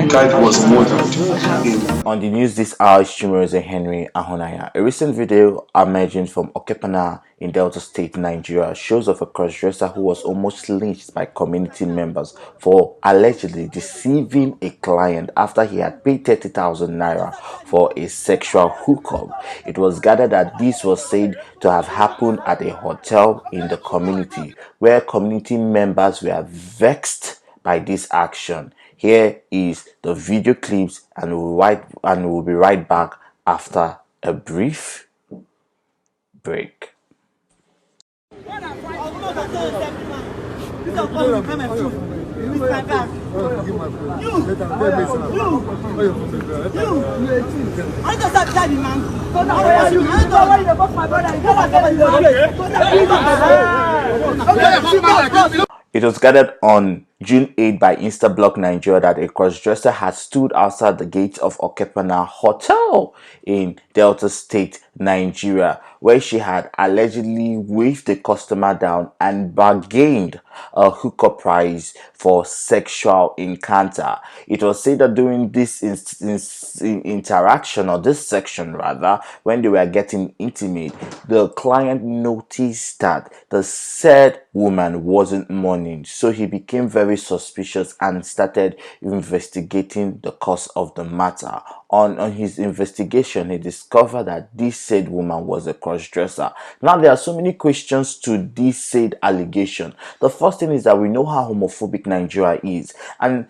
Guide was murdered. On the news this hour, Chimere Henry Ahonaya. A recent video emerging from Okpanam in Delta State, Nigeria, shows of a crossdresser who was almost lynched by community members for allegedly deceiving a client after he had paid 30,000 naira for a sexual hookup. It was gathered that this was said to have happened at a hotel in the community, where community members were vexed by this action. Here is the video clips, and we'll be right back after a brief break. It was gathered on June 8 by Instablock Nigeria that a crossdresser had stood outside the gates of Okpanam Hotel in Delta State, Nigeria, where she had allegedly waved the customer down and bargained a hookup price for sexual encounter. It was said that during this interaction, or this section rather, when they were getting intimate, the client noticed that the said woman wasn't mourning, so he became very suspicious and started investigating the cause of the matter. On his investigation, he discovered that this said woman was a crossdresser. Now, there are so many questions to this said allegation. The first thing is that we know how homophobic Nigeria is, and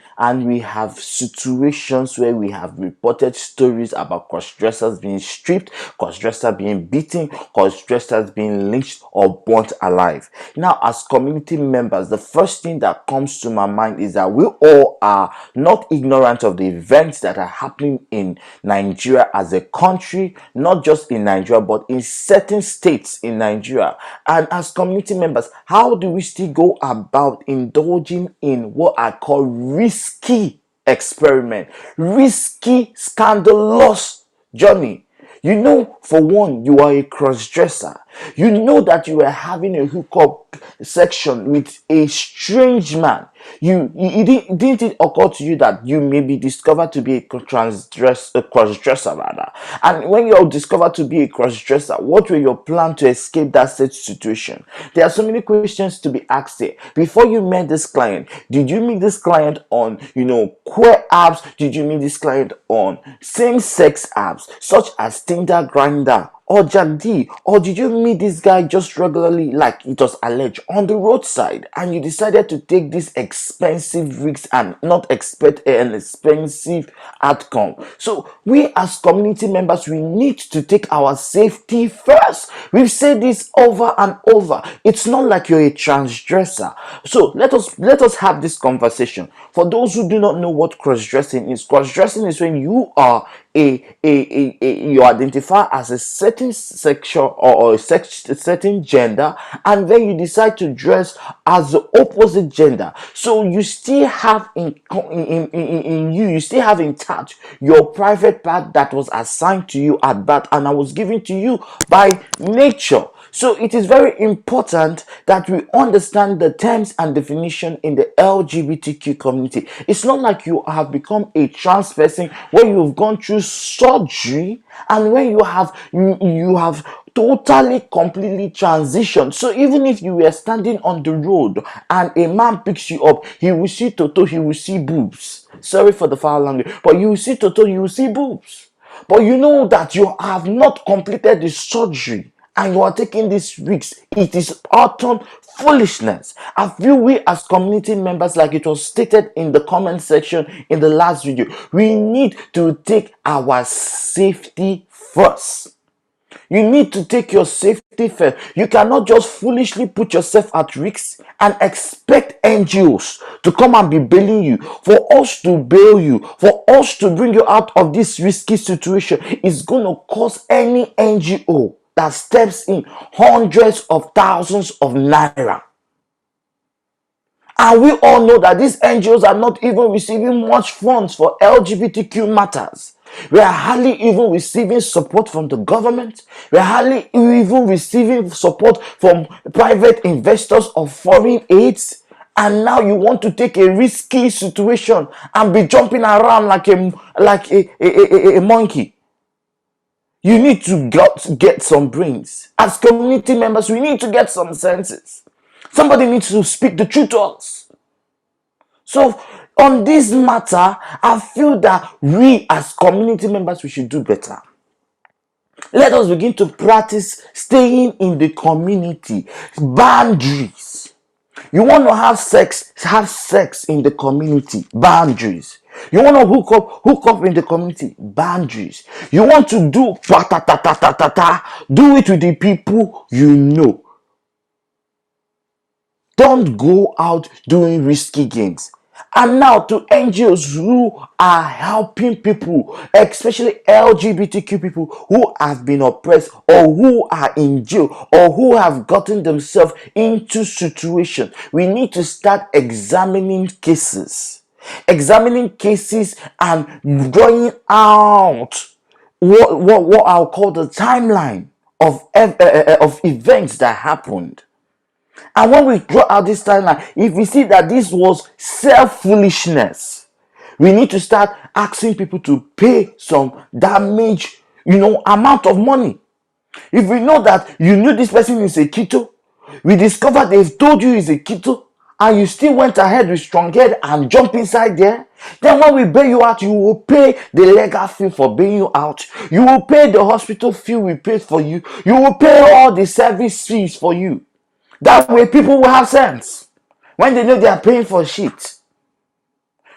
we have situations where we have reported stories about crossdressers being stripped, crossdressers being beaten, crossdressers being lynched or burnt alive. Now, as community members, the first thing that comes to my mind is that we all are not ignorant of the events that are happening in Nigeria as a country, not just in Nigeria but in certain states in Nigeria. And as community members, how do we still go about indulging in what I call risky experiment, risky, scandalous journey? You know, for one, you are a cross-dresser. You know that you are having a hookup section with a strange man. Didn't it occur to you that you may be discovered to be a cross-dresser rather? And when you're discovered to be a cross-dresser, what were your plan to escape that said situation? There are so many questions to be asked here. Before you met this client, did you meet this client on, queer apps? Did you meet this client on same-sex apps such as Tinder, Grindr, or Jack D? Or did you meet this guy just regularly, like it was alleged, on the roadside, and you decided to take this expensive risk and not expect an expensive outcome? So we as community members, we need to take our safety first. We've said this over and over. It's not like you're a transdresser. So let us have this conversation. For those who do not know what cross-dressing is when you are you identify as a certain sexual or a certain gender, and then you decide to dress as the opposite gender. So you still have you still have intact your private part that was assigned to you at birth and I was given to you by nature. So it is very important that we understand the terms and definition in the LGBTQ community. It's not like you have become a trans person where you've gone through surgery and when you have totally completely transitioned. So even if you were standing on the road and a man picks you up, he will see Toto, he will see boobs. Sorry for the foul language, but you will see Toto, you will see boobs. But you know that you have not completed the surgery and you are taking this risk. It is utter foolishness. I feel we as community members, like it was stated in the comment section in the last video, we need to take our safety first. You need to take your safety first. You cannot just foolishly put yourself at risk and expect NGOs to come and be bailing you. For us to bail you, for us to bring you out of this risky situation, is going to cost any NGO that steps in hundreds of thousands of naira. And we all know that these NGOs are not even receiving much funds for LGBTQ matters. We are hardly even receiving support from the government. We are hardly even receiving support from private investors or foreign aids. And now you want to take a risky situation and be jumping around like a monkey. You need to get some brains. As community members, we need to get some senses. Somebody needs to speak the truth to us. So on this matter, I feel that we as community members, we should do better. Let us begin to practice staying in the community. Boundaries. You want to have sex in the community. Boundaries. You want to hook up in the community. Boundaries. You want to do do it with the people you know. Don't go out doing risky games. And now to NGOs who are helping people, especially LGBTQ people who have been oppressed or who are in jail or who have gotten themselves into situations. We need to start examining cases. Examining cases and drawing out what I'll call the timeline of events that happened. And when we draw out this timeline, if we see that this was self-foolishness, we need to start asking people to pay some damage, amount of money. If we know that you knew this person is a keto, we discover they've told you he's a keto, and you still went ahead with strong head and jump inside there, then when we bail you out, you will pay the legal fee for bailing you out. You will pay the hospital fee we paid for you. You will pay all the service fees for you. That way people will have sense when they know they are paying for shit.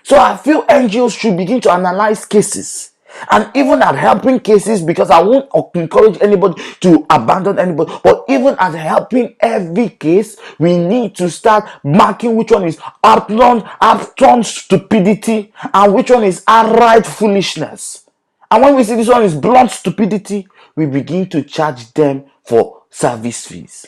So I feel NGOs should begin to analyze cases and even at helping cases, because I won't encourage anybody to abandon anybody, but even at helping every case, we need to start marking which one is upturned stupidity and which one is outright foolishness. And when we see this one is blunt stupidity, we begin to charge them for service fees.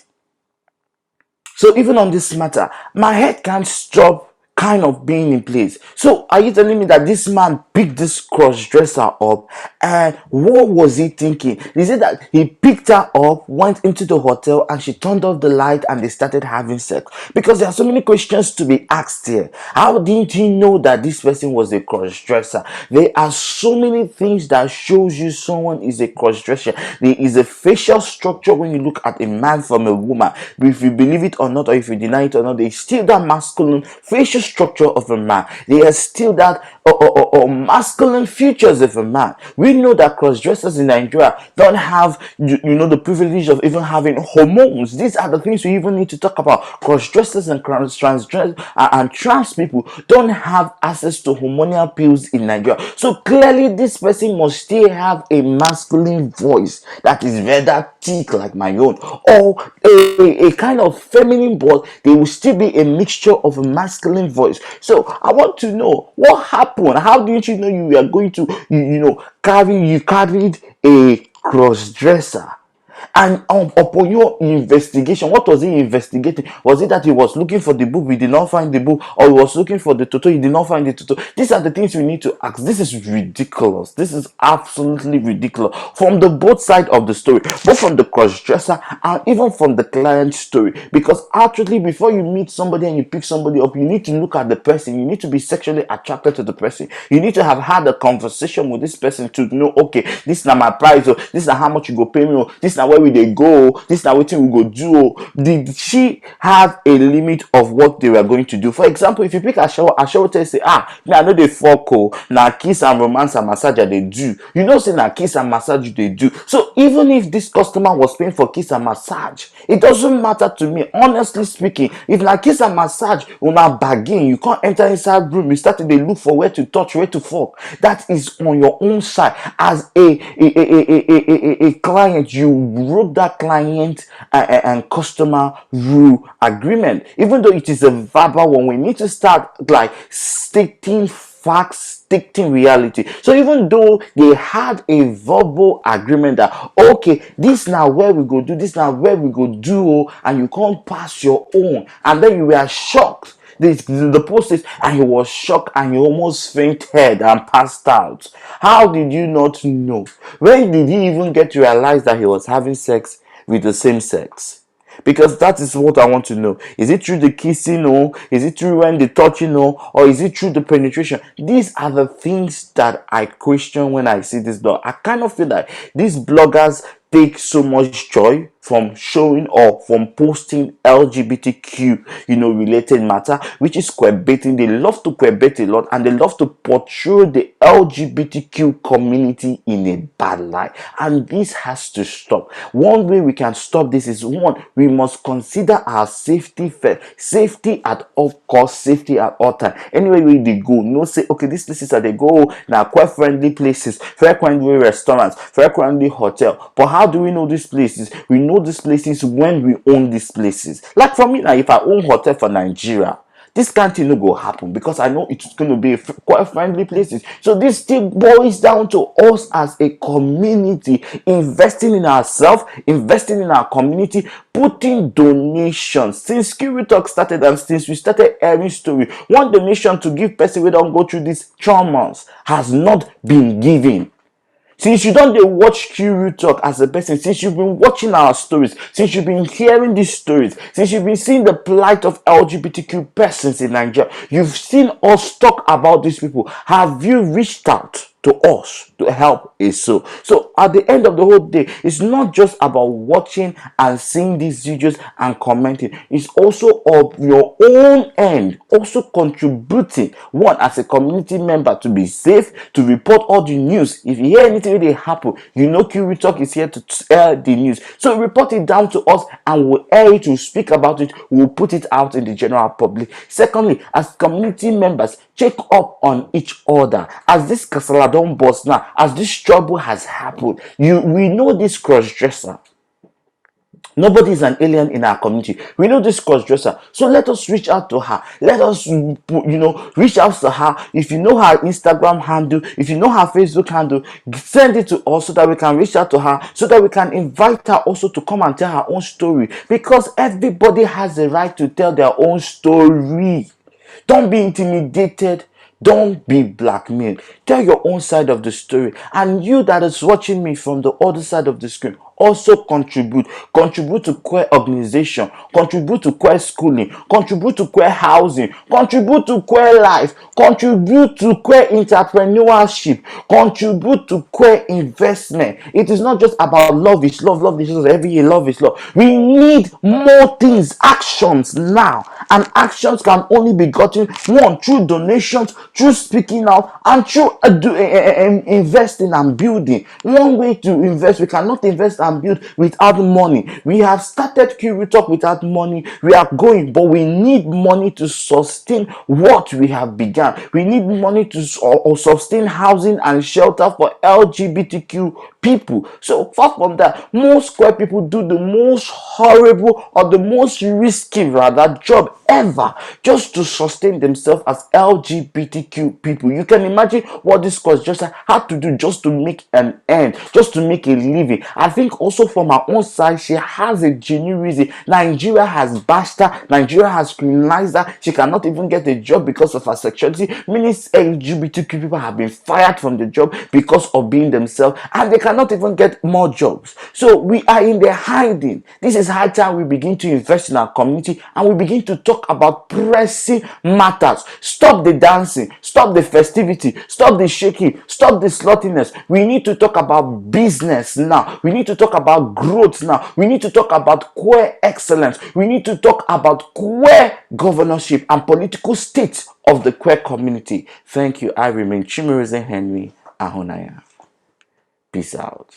So even on this matter, my head can't stop kind of being in place. So are you telling me that this man picked this cross-dresser up, and what was he thinking? Is it that he picked her up, went into the hotel, and she turned off the light and they started having sex? Because there are so many questions to be asked here. How didn't he know that this person was a cross-dresser? There are so many things that shows you someone is a cross-dresser. There is a facial structure when you look at a man from a woman. But if you believe it or not, or if you deny it or not, there is still that masculine facial structure of a man. There is still that masculine features of a man. We know that cross-dressers in Nigeria don't have the privilege of even having hormones. These are the things we even need to talk about. Cross-dressers and trans people don't have access to hormonal pills in Nigeria. So clearly this person must still have a masculine voice that is rather thick like my own, or a kind of feminine, but there will still be a mixture of a masculine voice. So I want to know what happened. How did you know you were going to carried a cross-dresser? And upon your investigation, what was he investigating? Was it that he was looking for the book, we did not find the book, or he was looking for the toto, he did not find the toto? These are the things we need to ask. This is ridiculous. This is absolutely ridiculous from the both side of the story, both from the cross-dresser and even from the client story. Because actually, before you meet somebody and you pick somebody up, you need to look at the person. You need to be sexually attracted to the person. You need to have had a conversation with this person to know, okay, this is not my price, or this is not how much you go pay me, or this is not where they go, this is not what we go do. Did she have a limit of what they were going to do? For example, if you pick a shower tell you say, me I know they fuck, now kiss and romance and massage they do. You know, say now kiss and massage they do. So even if this customer was paying for kiss and massage, it doesn't matter to me. Honestly speaking, if na kiss and massage una bargain, you can't enter inside room, you start to look for where to touch, where to fuck. That is on your own side. As a client, you wrote that client and customer rule agreement. Even though it is a verbal one, we need to start like stating facts dictating reality. So even though they had a verbal agreement that okay, this now where we go do, this now where we go do, and you can't pass your own, and then you were shocked. The post says, and he was shocked and he almost fainted and passed out. How did you not know? When did he even get to realize that he was having sex with the same sex? Because that is what I want to know. Is it through the kissing, or is it through when the touching, or is it through the penetration? These are the things that I question when I see this blog. I kind of feel like these bloggers take so much joy from showing or from posting LGBTQ, related matter, which is queerbaiting. They love to queerbait a lot, and they love to portray the LGBTQ community in a bad light. And this has to stop. One way we can stop this is, one, we must consider our safety first. Safety at all costs, safety at all time. Anywhere they go, no say, okay, these places that they go now quite friendly places, very friendly restaurants, very friendly hotel. But how do we know these places? We know these places when we own these places. Like for me now, if I own hotel for Nigeria, this can't no go happen because I know it's going to be quite friendly places. So this still boils down to us as a community investing in ourselves, investing in our community, putting donations. Since Kiwi Talk started and since we started airing story, one donation to give person we don't go through these traumas has not been given. Since you don't watch Q Talk as a person, since you've been watching our stories, since you've been hearing these stories, since you've been seeing the plight of LGBTQ persons in Nigeria, you've seen us talk about these people. Have you reached out to us to help a soul? So at the end of the whole day, it's not just about watching and seeing these videos and commenting. It's also of your own end, also contributing, one, as a community member, to be safe, to report all the news. If you hear anything really happen, Kiwi Talk is here to air the news. So report it down to us and we'll air it, we'll speak about it, we'll put it out in the general public. Secondly, as community members, check up on each other. As this Casaladon boss now, as this trouble has happened, we know this cross-dresser. Nobody is an alien in our community. We know this cross-dresser. So let us reach out to her. Let us, reach out to her. If you know her Instagram handle, if you know her Facebook handle, send it to us so that we can reach out to her, so that we can invite her also to come and tell her own story. Because everybody has the right to tell their own story. Don't be intimidated. Don't be blackmailed. Tell your own side of the story. And you that is watching me from the other side of the screen, also contribute to queer organization, contribute to queer schooling, contribute to queer housing, contribute to queer life, contribute to queer entrepreneurship, contribute to queer investment. It is not just about love is love, love is love, every year love is love. We need more things, actions now, and actions can only be gotten, one, through donations, through speaking out, and through investing and building. One way to invest, we cannot invest and build without money. We have started Kiwi Talk without money. We are going, but we need money to sustain what we have begun. We need money to sustain housing and shelter for LGBTQ people. So far from that, most queer people do the most horrible or the most risky rather job ever just to sustain themselves as LGBTQ people. You can imagine what this course just had to do just to make an end, just to make a living. I think also from her own side, she has a genuine reason. Nigeria has bashed her, Nigeria has criminalized her. She cannot even get a job because of her sexuality. Many LGBTQ people have been fired from the job because of being themselves, and they cannot even get more jobs. So we are in the hiding. This is high time we begin to invest in our community and we begin to talk about pressing matters. Stop the dancing, stop the festivity, stop the shaking, stop the sluttiness. We need to talk about business now. We need to talk about growth now. We need to talk about queer excellence. We need to talk about queer governorship and political state of the queer community. Thank you. I remain Chimerize Henry Ahonaya. Peace out.